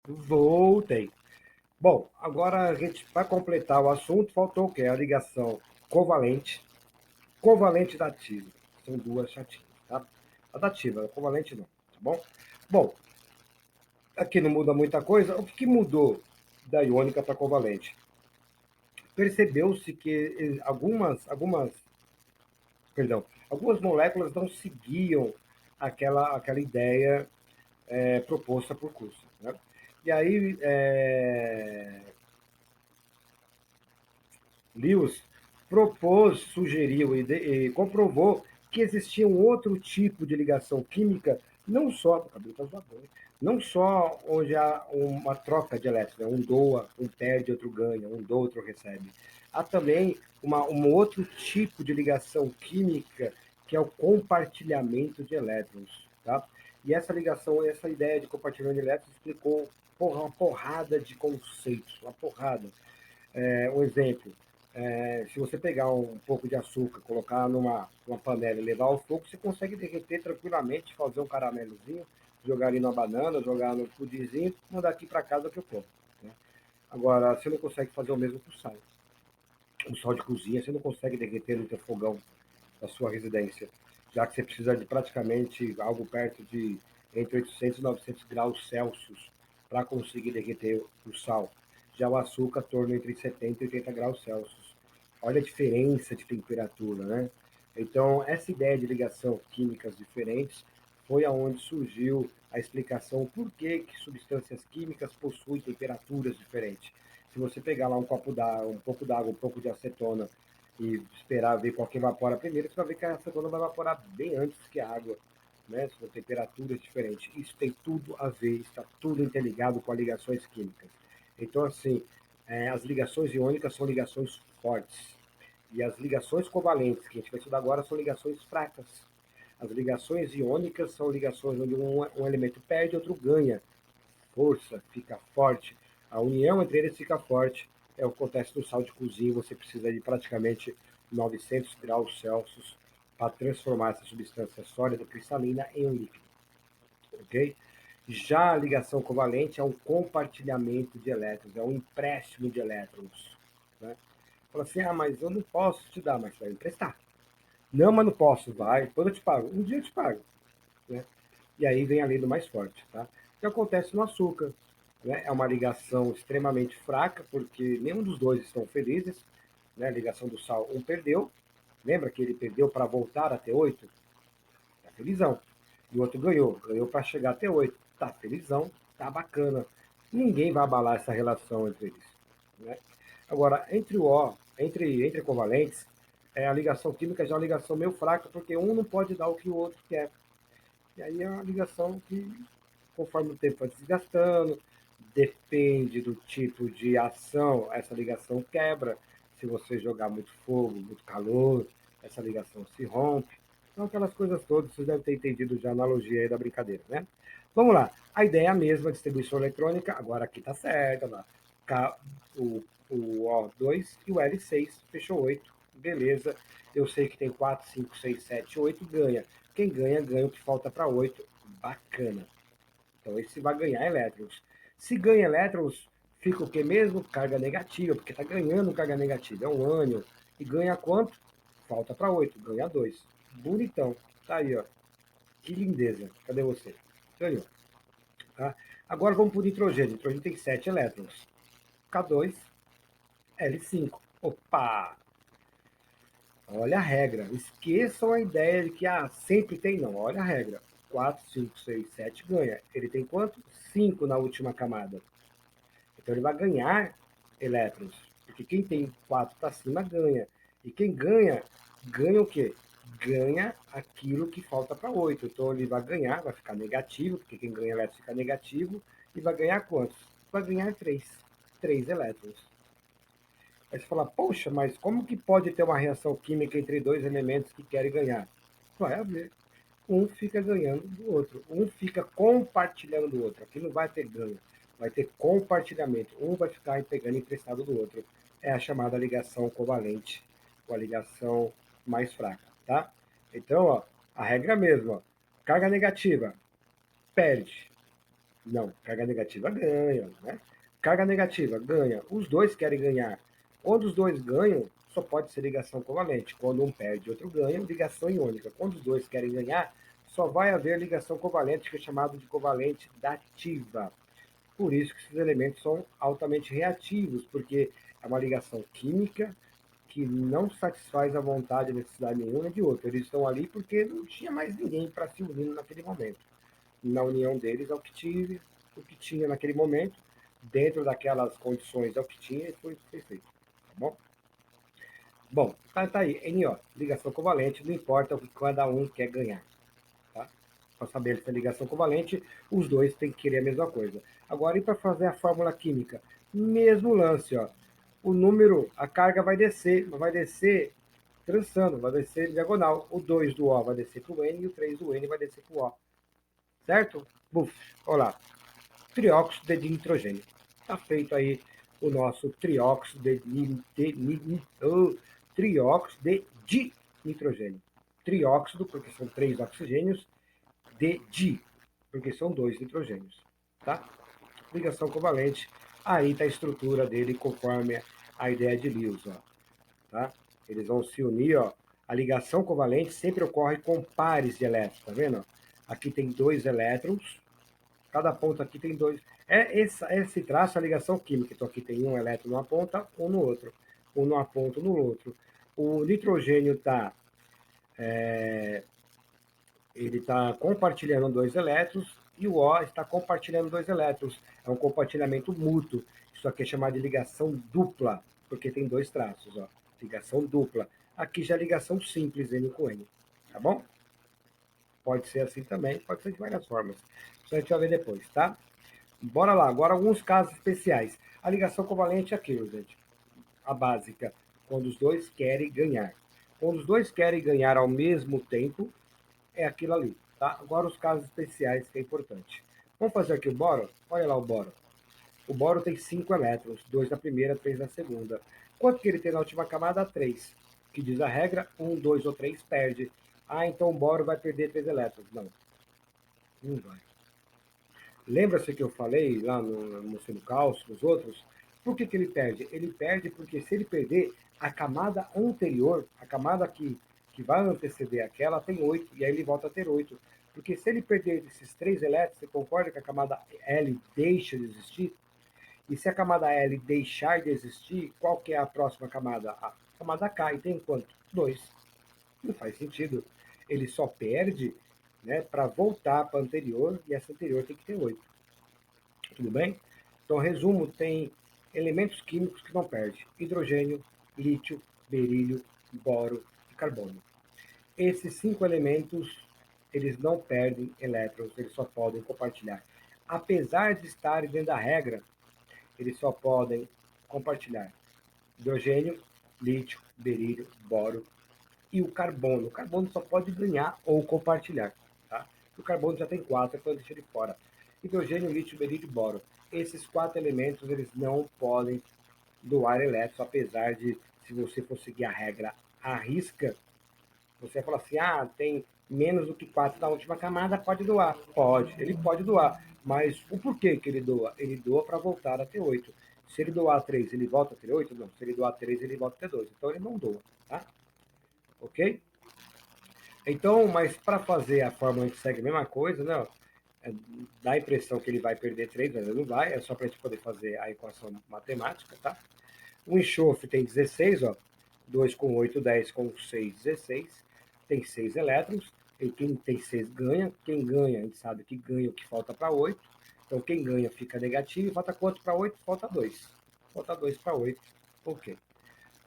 Voltei. Bom, agora a gente, para completar o assunto, faltou o quê? A ligação covalente, covalente dativa. São duas chatinhas, tá? A dativa, a covalente não, tá bom? Bom, aqui não muda muita coisa. O que mudou da iônica para covalente? Percebeu-se que algumas moléculas não seguiam aquela ideia proposta por Coulson, né? E aí, Lewis propôs, sugeriu e comprovou que existia um outro tipo de ligação química, não só, não só onde há uma troca de elétrons, né? Um doa, um perde, outro ganha, um doa, outro recebe. Há também um outro tipo de ligação química que é o compartilhamento de elétrons. Tá? E essa ligação, essa ideia de compartilhamento de elétrons explicou uma porrada de conceitos, uma porrada. Um exemplo, se você pegar um pouco de açúcar, colocar numa panela e levar ao fogo, você consegue derreter tranquilamente, fazer um caramelozinho, jogar ali na banana, jogar no pudimzinho, mandar aqui para casa que eu como. Né? Agora, você não consegue fazer o mesmo com o sal. O sal de cozinha você não consegue derreter no teu fogão da sua residência, já que você precisa de praticamente algo perto de entre 800 e 900 graus Celsius para conseguir derreter o sal. Já o açúcar torna entre 70 e 80 graus Celsius. Olha a diferença de temperatura, né? Então, essa ideia de ligação químicas diferentes foi aonde surgiu a explicação por que substâncias químicas possuem temperaturas diferentes. Se você pegar lá um copo d'água, um pouco d'água, um pouco de acetona e esperar ver qual que evapora primeiro, você vai ver que a acetona vai evaporar bem antes que a água, né? São temperaturas diferentes. Isso tem tudo a ver, está tudo interligado com as ligações químicas. Então, assim, as ligações iônicas são ligações fortes. E as ligações covalentes, que a gente vai estudar agora, são ligações fracas. As ligações iônicas são ligações onde um elemento perde, outro ganha força, fica forte. A união entre eles fica forte. É o que acontece no sal de cozinha. Você precisa de praticamente 900 graus Celsius para transformar essa substância sólida cristalina em um líquido. Ok? Já a ligação covalente é um compartilhamento de elétrons, é um empréstimo de elétrons. Né? Fala assim, mas eu não posso te dar, mas vai emprestar. Não, mas não posso, vai, depois eu te pago. Um dia eu te pago. Né? E aí vem a lei do mais forte. Tá? O que acontece no açúcar? Né? É uma ligação extremamente fraca, porque nenhum dos dois estão felizes. Né? A ligação do sal, um perdeu. Lembra que ele perdeu para voltar até 8? Tá felizão. E o outro ganhou. Ganhou para chegar até 8. Tá felizão, tá bacana. Ninguém vai abalar essa relação entre eles. Né? Agora, entre covalentes, a ligação química já é uma ligação meio fraca, porque um não pode dar o que o outro quer. E aí é uma ligação que, conforme o tempo vai desgastando, depende do tipo de ação, essa ligação quebra. Se você jogar muito fogo, muito calor, essa ligação se rompe. Então, aquelas coisas todas, vocês devem ter entendido já a analogia aí da brincadeira, né? Vamos lá. A ideia é a mesma, distribuição eletrônica, agora aqui tá certa, lá. K, o O2 e o L6, fechou 8, beleza. Eu sei que tem 4, 5, 6, 7, 8, ganha. Quem ganha, ganha o que falta para 8, bacana. Então esse vai ganhar elétrons. Se ganha elétrons, fica o que mesmo? Carga negativa, porque está ganhando carga negativa. É um ânion. E ganha quanto? Falta para 8, ganha 2. Bonitão. Tá aí, ó. Que lindeza. Cadê você? Ganhou. Tá? Agora vamos para o nitrogênio. O nitrogênio tem 7 elétrons. K2, L5. Opa! Olha a regra. Esqueçam a ideia de que sempre tem, não. Olha a regra. 4, 5, 6, 7 ganha. Ele tem quanto? 5 na última camada. Então ele vai ganhar elétrons. Porque quem tem 4 para cima ganha. E quem ganha, ganha o quê? Ganha aquilo que falta para 8. Então ele vai ganhar, vai ficar negativo, porque quem ganha elétrons fica negativo. E vai ganhar quantos? Vai ganhar 3. 3 elétrons. Aí você fala, poxa, mas como que pode ter uma reação química entre dois elementos que querem ganhar? Vai haver. Um fica ganhando do outro, um fica compartilhando do outro. Aqui não vai ter ganho, vai ter compartilhamento. Um vai ficar pegando emprestado do outro. É a chamada ligação covalente, ou a ligação mais fraca, tá? Então, ó, a regra é a mesma. Ó. Carga negativa, perde. Não, carga negativa ganha, né? Carga negativa ganha, os dois querem ganhar. Quando os dois ganham, só pode ser ligação covalente. Quando um perde e outro ganha, ligação iônica. Quando os dois querem ganhar, só vai haver ligação covalente, que é chamada de covalente dativa. Por isso que esses elementos são altamente reativos, porque é uma ligação química que não satisfaz a vontade e necessidade nenhuma de outro. Eles estão ali porque não tinha mais ninguém para se unir naquele momento. Na união deles, o que tinha naquele momento, dentro daquelas condições, é o que tinha e foi feito. Tá bom? Bom, tá aí, NO, ligação covalente, não importa o que cada um quer ganhar. Tá? Para saber se é ligação covalente, os dois têm que querer a mesma coisa. Agora, e para fazer a fórmula química? Mesmo lance, ó. O número, a carga vai descer trançando, vai descer diagonal. O 2 do O vai descer para o N e o 3 do N vai descer para o O. Certo? Buf, olha lá. Trióxido de nitrogênio. Está feito aí o nosso trióxido trióxido de nitrogênio. Trióxido, porque são 3 oxigênios, de di, porque são 2 nitrogênios. Tá? Ligação covalente, aí está a estrutura dele conforme a ideia de Lewis. Ó, tá? Eles vão se unir, ó. A ligação covalente sempre ocorre com pares de elétrons, tá vendo? Aqui tem 2 elétrons, cada ponto aqui tem 2. Esse traço é a ligação química. Então aqui tem um elétron numa ponta, um no outro. Um numa ponta, um no outro. O nitrogênio ele está compartilhando 2 elétrons e o O está compartilhando 2 elétrons. É um compartilhamento mútuo. Isso aqui é chamado de ligação dupla, porque tem 2 traços. Ó. Ligação dupla. Aqui já é ligação simples, N com N. Tá bom? Pode ser assim também, pode ser de várias formas. Isso a gente vai ver depois, tá? Bora lá, agora alguns casos especiais. A ligação covalente é aquilo, gente. A básica, quando os dois querem ganhar. Quando os dois querem ganhar ao mesmo tempo, é aquilo ali, tá? Agora os casos especiais que é importante. Vamos fazer aqui o boro? Olha lá o boro. O boro tem 5 elétrons, 2 na primeira, 3 na segunda. Quanto que ele tem na última camada? 3. Que diz a regra, 1, 2 ou 3 perde. Ah, então o boro vai perder 3 elétrons. Não, não vai. Lembra-se que eu falei lá no cálcio, nos outros? Por que ele perde? Ele perde porque se ele perder, a camada anterior, a camada que vai anteceder aquela, tem 8, e aí ele volta a ter 8. Porque se ele perder esses 3 elétrons, você concorda que a camada L deixa de existir? E se a camada L deixar de existir, qual que é a próxima camada? A camada K, e tem quanto? 2. Não faz sentido. Ele só perde, né, para voltar para a anterior, e essa anterior tem que ter 8. Tudo bem? Então, resumo, tem elementos químicos que não perde: hidrogênio, lítio, berílio, boro e carbono. Esses 5 elementos, eles não perdem elétrons, eles só podem compartilhar. Apesar de estarem dentro da regra, eles só podem compartilhar hidrogênio, lítio, berílio, boro e o carbono. O carbono só pode ganhar ou compartilhar. Tá? O carbono já tem 4, então deixa ele fora. Hidrogênio, lítio, berílio e boro. Esses 4 elementos eles não podem doar elétrons, apesar de, se você for seguir a regra à risca, você vai falar assim, ah, tem menos do que 4 na última camada, pode doar. Pode, ele pode doar. Mas o porquê que ele doa? Ele doa para voltar a ter 8. Se ele doar 3, ele volta a ter 8? Não. Se ele doar 3, ele volta a ter 2. Então ele não doa, tá? Ok? Então, mas para fazer a fórmula a gente segue a mesma coisa, né? Dá a impressão que ele vai perder 3, mas ele não vai, é só para a gente poder fazer a equação matemática, tá? O enxofre tem 16, ó, 2 com 8, 10 com 6, 16, tem 6 elétrons, e quem tem 6 ganha, quem ganha, a gente sabe que ganha o que falta para 8, então quem ganha fica negativo, falta quanto para 8? Falta 2. Falta 2 para 8, ok.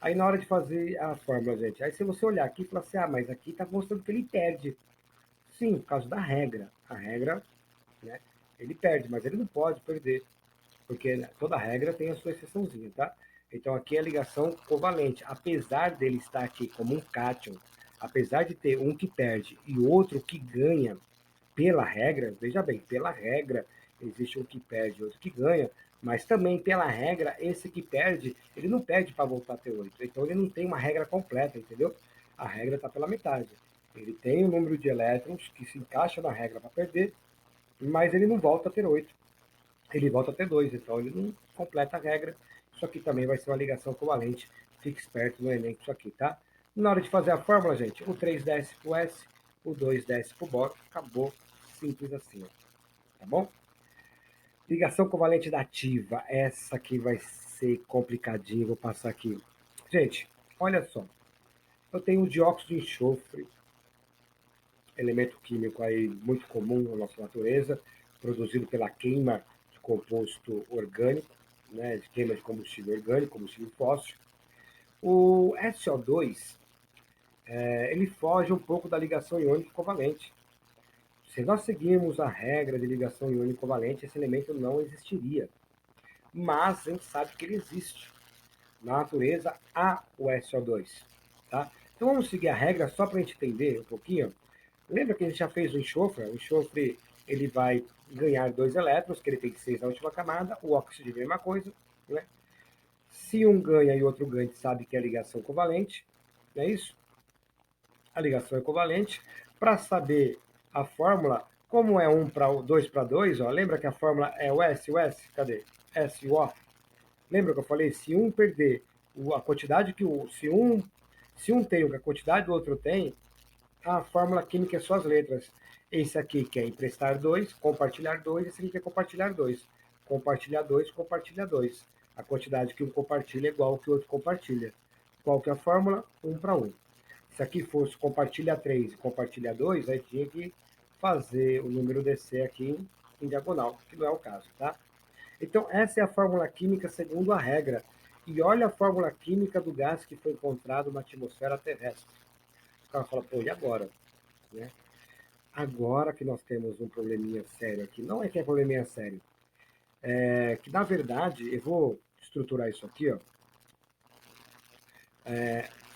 Aí na hora de fazer a fórmula, gente, aí se você olhar aqui e falar assim, ah, mas aqui está mostrando que ele perde. Sim, por causa da regra. A regra, né, ele perde, mas ele não pode perder, porque né, toda regra tem a sua exceçãozinha, tá? Então aqui é a ligação covalente. Apesar dele estar aqui como um cátion, apesar de ter um que perde e outro que ganha pela regra, veja bem, pela regra, existe um que perde e outro que ganha, mas também pela regra, esse que perde, ele não perde para voltar a ter 8. Então ele não tem uma regra completa, entendeu? A regra está pela metade. Ele tem o número de elétrons que se encaixa na regra para perder, mas ele não volta a ter 8. ele volta a ter 2, então ele não completa a regra. Isso aqui também vai ser uma ligação covalente, fique esperto no Enem com isso aqui, tá? Na hora de fazer a fórmula, gente, o 3 desce pro S, o 2 desce pro BOC, acabou, simples assim, ó, tá bom? Ligação covalente da ativa, essa aqui vai ser complicadinho, vou passar aqui. Gente, olha só, eu tenho o dióxido de enxofre, elemento químico aí muito comum na nossa natureza, produzido pela queima de composto orgânico, né, de queima de combustível orgânico, combustível fóssil. O SO2, ele foge um pouco da ligação iônica covalente. Se nós seguirmos a regra de ligação iônica covalente, esse elemento não existiria. Mas a gente sabe que ele existe. Na natureza há o SO2. Tá? Então vamos seguir a regra só para a gente entender um pouquinho. Lembra que a gente já fez o enxofre? O enxofre ele vai ganhar 2 elétrons, que ele tem 6 na última camada, o oxigênio é a mesma coisa. Né? Se um ganha e o outro ganha, a gente sabe que é ligação covalente, não é isso? A ligação é covalente. Para saber a fórmula, como é 1 para 2 para 2, ó, lembra que a fórmula é o S, cadê? S e o O. Lembra que eu falei? Se um perder a quantidade que o. Se um tem o que a quantidade do outro tem, a fórmula química é só as letras. Esse aqui quer emprestar 2, compartilhar 2, esse aqui quer compartilhar 2. Compartilhar 2, compartilhar 2. A quantidade que um compartilha é igual ao que o outro compartilha. Qual que é a fórmula? 1 para 1. Se aqui fosse compartilha 3 e compartilha 2, aí tinha que fazer o número descer aqui em diagonal, que não é o caso, tá? Então, essa é a fórmula química segundo a regra. E olha a fórmula química do gás que foi encontrado na atmosfera terrestre. O cara fala, pô, e agora? Né? Agora que nós temos um probleminha sério aqui. Não é que é probleminha sério. É que, na verdade, eu vou estruturar isso aqui, ó.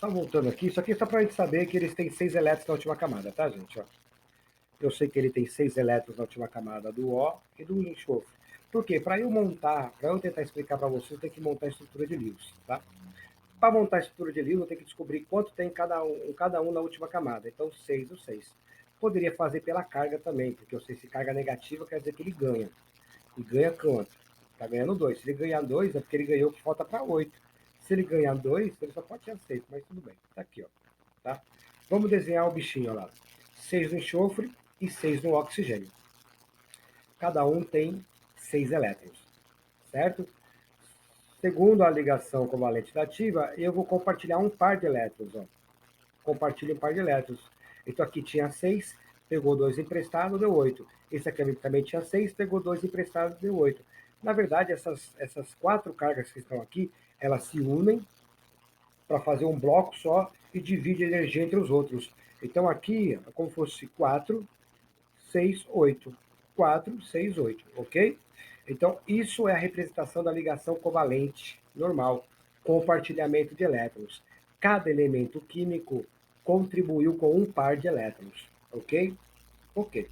Tá voltando aqui. Isso aqui é só para a gente saber que eles têm 6 elétrons na última camada, tá, gente? Ó. Eu sei que ele tem 6 elétrons na última camada do O e do enxofre. Por quê? Para eu tentar explicar para vocês, eu tenho que montar a estrutura de Lewis, tá? Para montar a estrutura de Lewis, eu tenho que descobrir quanto tem cada um na última camada. Então, 6 ou 6. Poderia fazer pela carga também, porque eu sei se carga negativa quer dizer que ele ganha. E ganha quanto? Está ganhando 2. Se ele ganhar 2, é porque ele ganhou que falta para 8. Se ele ganhar 2, ele só pode ter 6, mas tudo bem. Está aqui, ó. Tá? Vamos desenhar o bichinho lá. 6 no enxofre e 6 no oxigênio. Cada um tem 6 elétrons, certo? Segundo a ligação covalente da ativa, eu vou compartilhar um par de elétrons. Ó. Compartilho um par de elétrons. Então aqui tinha 6, pegou 2 emprestados, deu 8. Esse aqui também tinha 6, pegou 2 emprestados, deu 8. Na verdade, essas 4 cargas que estão aqui, elas se unem para fazer um bloco só e divide a energia entre os outros. Então aqui é como se fosse 4, 6, 8. 4, 6, 8, ok? Então, isso é a representação da ligação covalente normal, compartilhamento de elétrons. Cada elemento químico contribuiu com um par de elétrons, ok? Ok,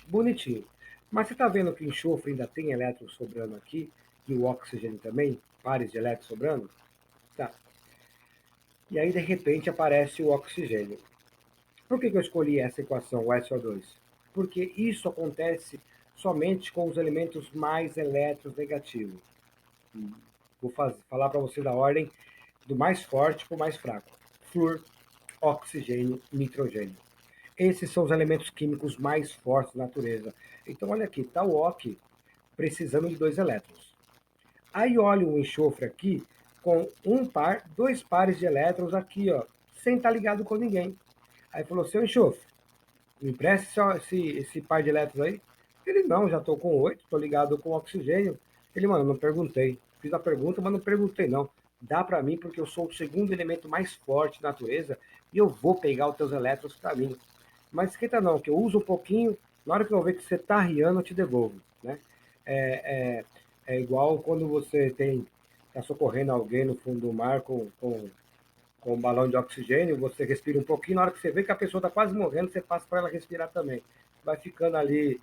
bonitinho. Mas você está vendo que o enxofre ainda tem elétrons sobrando aqui, e o oxigênio também, pares de elétrons sobrando? Tá. E aí, de repente, aparece o oxigênio. Por que eu escolhi essa equação, o SO2? Porque isso acontece somente com os elementos mais eletronegativos. Vou falar para você da ordem do mais forte para o mais fraco. Flúor, oxigênio, nitrogênio. Esses são os elementos químicos mais fortes da natureza. Então, olha aqui, está o OC precisando de 2 elétrons. Aí olha o enxofre aqui com dois pares de elétrons aqui, ó, sem estar ligado com ninguém. Aí falou, seu enxofre, me empresta esse par de elétrons aí? Ele, não, já estou com 8, estou ligado com oxigênio. Ele, mano, não perguntei. Fiz a pergunta, mas não perguntei, não. Dá para mim porque eu sou o segundo elemento mais forte da natureza e eu vou pegar os teus elétrons para mim. Mas esquenta não, que eu uso um pouquinho, na hora que eu ver que você está riando, eu te devolvo. Né? É, é igual quando você está socorrendo alguém no fundo do mar com um balão de oxigênio, você respira um pouquinho, na hora que você vê que a pessoa está quase morrendo, você passa para ela respirar também. Vai ficando ali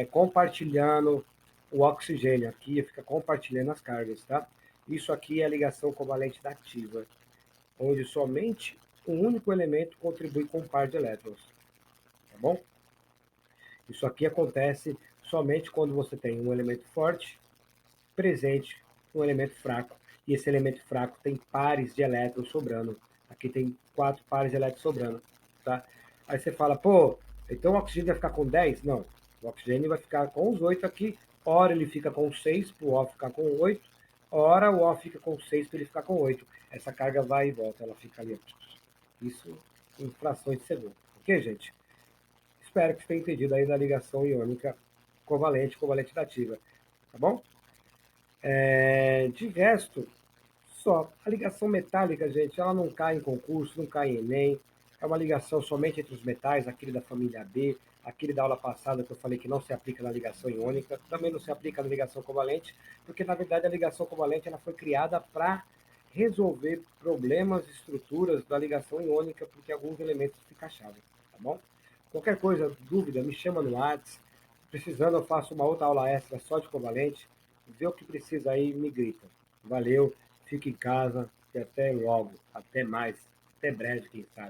compartilhando o oxigênio aqui, fica compartilhando as cargas, tá? Isso aqui é a ligação covalente da ativa, onde somente um único elemento contribui com um par de elétrons, tá bom? Isso aqui acontece somente quando você tem um elemento forte presente um elemento fraco, e esse elemento fraco tem pares de elétrons sobrando. Aqui tem 4 pares de elétrons sobrando, tá? Aí você fala, pô, então o oxigênio vai ficar com 10? Não, o oxigênio vai ficar com os 8 aqui, ora ele fica com 6 para o O ficar com 8, ora o O fica com 6 para ele ficar com 8. Essa carga vai e volta, ela fica ali. Isso em frações de segundo. Ok, gente? Espero que você tenha entendido aí da ligação iônica covalente, covalente dativa. Tá bom? De resto, só. A ligação metálica, gente, ela não cai em concurso, não cai em Enem. É uma ligação somente entre os metais, aquele da família B, aquele da aula passada que eu falei que não se aplica na ligação iônica, também não se aplica na ligação covalente, porque na verdade a ligação covalente ela foi criada para resolver problemas e estruturas da ligação iônica, porque alguns elementos se encaixavam, tá bom? Qualquer coisa, dúvida, me chama no WhatsApp. Precisando, eu faço uma outra aula extra só de covalente. Vê o que precisa aí, me grita. Valeu, fique em casa e até logo. Até mais. Até breve, quem sabe.